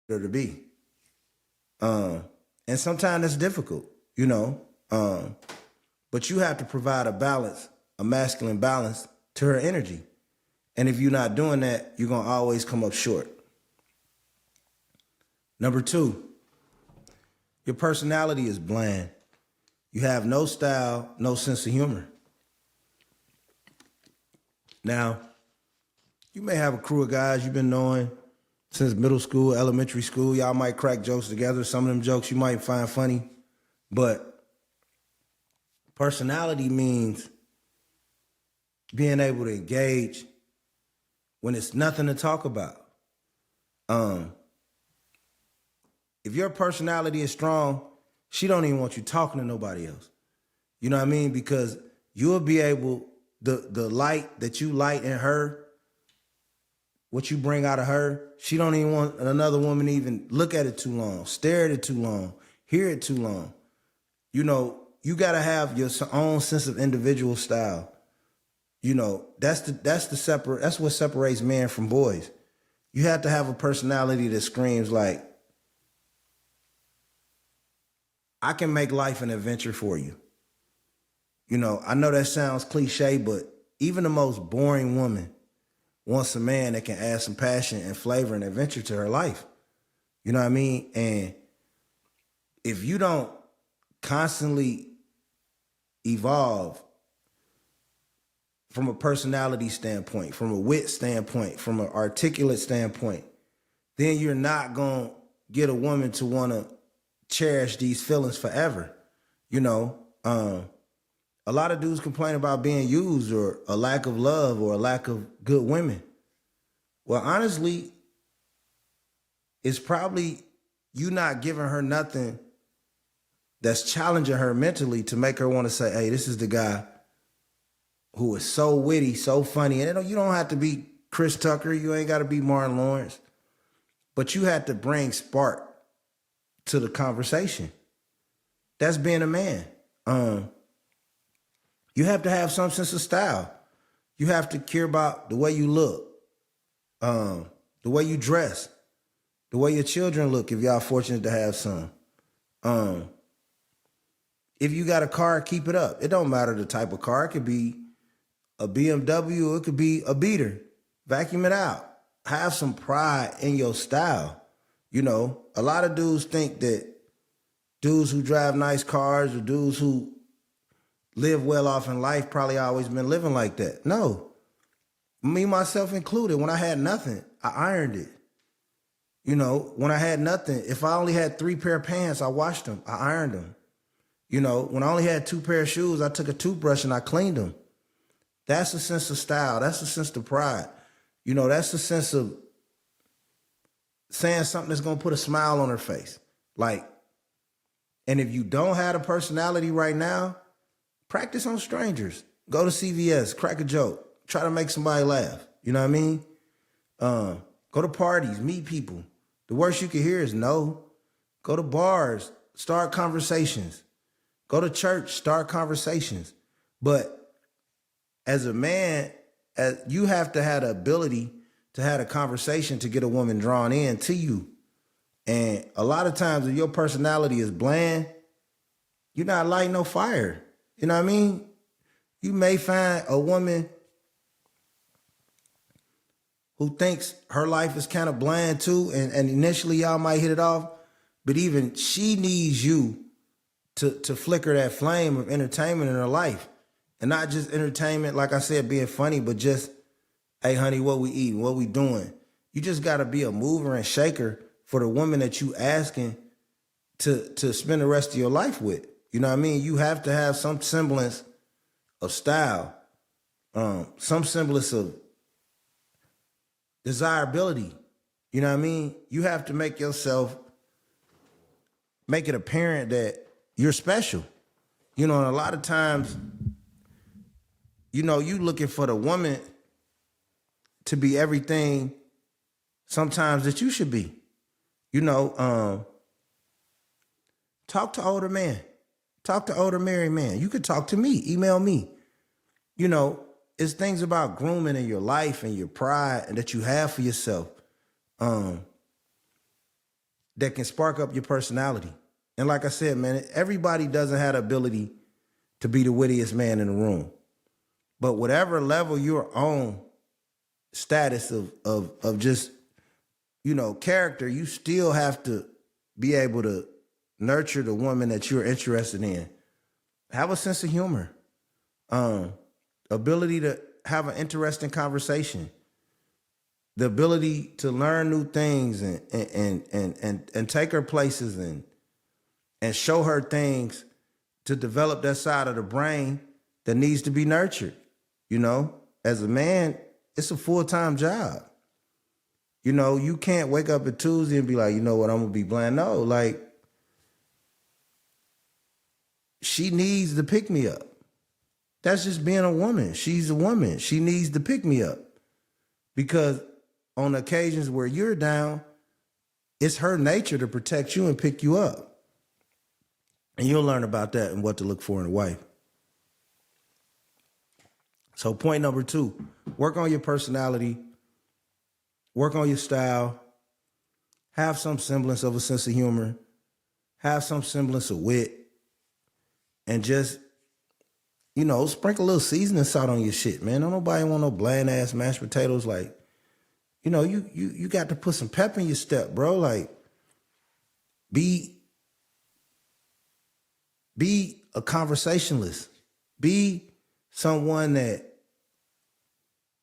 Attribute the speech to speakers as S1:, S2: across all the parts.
S1: her to be. And sometimes it's difficult, you know. But you have to provide a balance, a masculine balance to her energy. And if you're not doing that, you're going to always come up short. Number 2, your personality is bland. You have no style, no sense of humor. Now, you may have a crew of guys you've been knowing since middle school, elementary school. Y'all might crack jokes together. Some of them jokes you might find funny. But personality means being able to engage when it's nothing to talk about. If your personality is strong, she don't even want you talking to nobody else. You know what I mean? Because you'll be able, the light that you light in her, what you bring out of her, she don't even want another woman to even look at it too long, stare at it too long, hear it too long. You know, you got to have your own sense of individual style. You know, that's what separates men from boys. You have to have a personality that screams like, I can make life an adventure for you. You know, I know that sounds cliche, but even the most boring woman wants a man that can add some passion and flavor and adventure to her life. You know what I mean? And if you don't constantly evolve from a personality standpoint, from a wit standpoint, from an articulate standpoint, then you're not going to get a woman to want to cherish these feelings forever. You know, a lot of dudes complain about being used or a lack of love or a lack of good women. Well, honestly, it's probably you not giving her nothing that's challenging her mentally to make her want to say, hey, this is the guy who is so witty, so funny. And you don't have to be Chris Tucker. You ain't got to be Martin Lawrence. But you have to bring spark to the conversation. That's being a man. You have to have some sense of style. You have to care about the way you look, the way you dress, the way your children look if y'all fortunate to have some. If you got a car, keep it up. It don't matter the type of car. It could be a BMW, or it could be a beater. Vacuum it out. Have some pride in your style. You know, a lot of dudes think that dudes who drive nice cars or dudes who live well off in life probably always been living like that. No. Me, myself included, when I had nothing, I ironed it. You know, when I had nothing, if I only had 3 pair of pants, I washed them, I ironed them. You know, when I only had 2 pair of shoes, I took a toothbrush and I cleaned them. That's a sense of style. That's a sense of pride. You know, that's a sense of saying something that's going to put a smile on her face. Like, and if you don't have a personality right now, practice on strangers. Go to CVS, crack a joke, try to make somebody laugh. You know what I mean? Go to parties, meet people. The worst you can hear is no. Go to bars, start conversations. Go to church, start conversations. But as a man, you have to have the ability to have a conversation to get a woman drawn in to you. And a lot of times if your personality is bland, you're not lighting no fire. You know what I mean? You may find a woman who thinks her life is kind of bland too, and initially y'all might hit it off, but even she needs you to flicker that flame of entertainment in her life. And not just entertainment, like I said, being funny, but just, hey, honey, what we eating? What we doing? You just got to be a mover and shaker for the woman that you asking to spend the rest of your life with. You know what I mean? You have to have some semblance of style, some semblance of desirability. You know what I mean? You have to make it apparent that you're special. You know, and a lot of times, you know, you looking for the woman to be everything sometimes that you should be. You know, talk to older men. Talk to older married men. You could talk to me, email me. You know, it's things about grooming in your life and your pride and that you have for yourself. that can spark up your personality. And like I said, man, everybody doesn't have the ability to be the wittiest man in the room. But whatever level you're on, status of just, character, you still have to be able to nurture the woman that you're interested in. Have a sense of humor, ability to have an interesting conversation, the ability to learn new things and take her places and show her things to develop that side of the brain that needs to be nurtured. As a man, it's a full-time job. You can't wake up at Tuesday and be like, you know what, I'm gonna be bland. No, like, she needs to pick me up. That's just being a woman. She's a woman. She needs to pick me up. Because on occasions where you're down, it's her nature to protect you and pick you up. And you'll learn about that and what to look for in a wife. So point number 2, work on your personality, work on your style, have some semblance of a sense of humor, have some semblance of wit, and just, sprinkle a little seasoning salt on your shit, man. Don't nobody want no bland ass mashed potatoes. Like, you got to put some pep in your step, bro. Like, be a conversationalist. Be someone that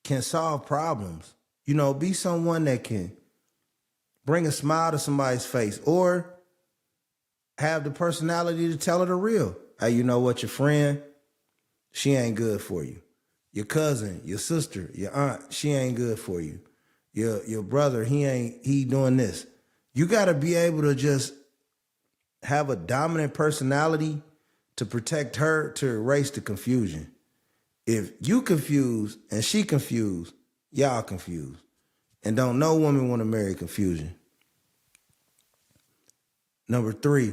S1: can solve problems. Be someone that can bring a smile to somebody's face or have the personality to tell her the real. Hey, you know what, your friend, she ain't good for you. Your cousin, your sister, your aunt, she ain't good for you. Your brother, he doing this. You got to be able to just have a dominant personality to protect her, to erase the confusion. If you confused and she confused, y'all confused. And don't no woman want to marry confusion. Number 3,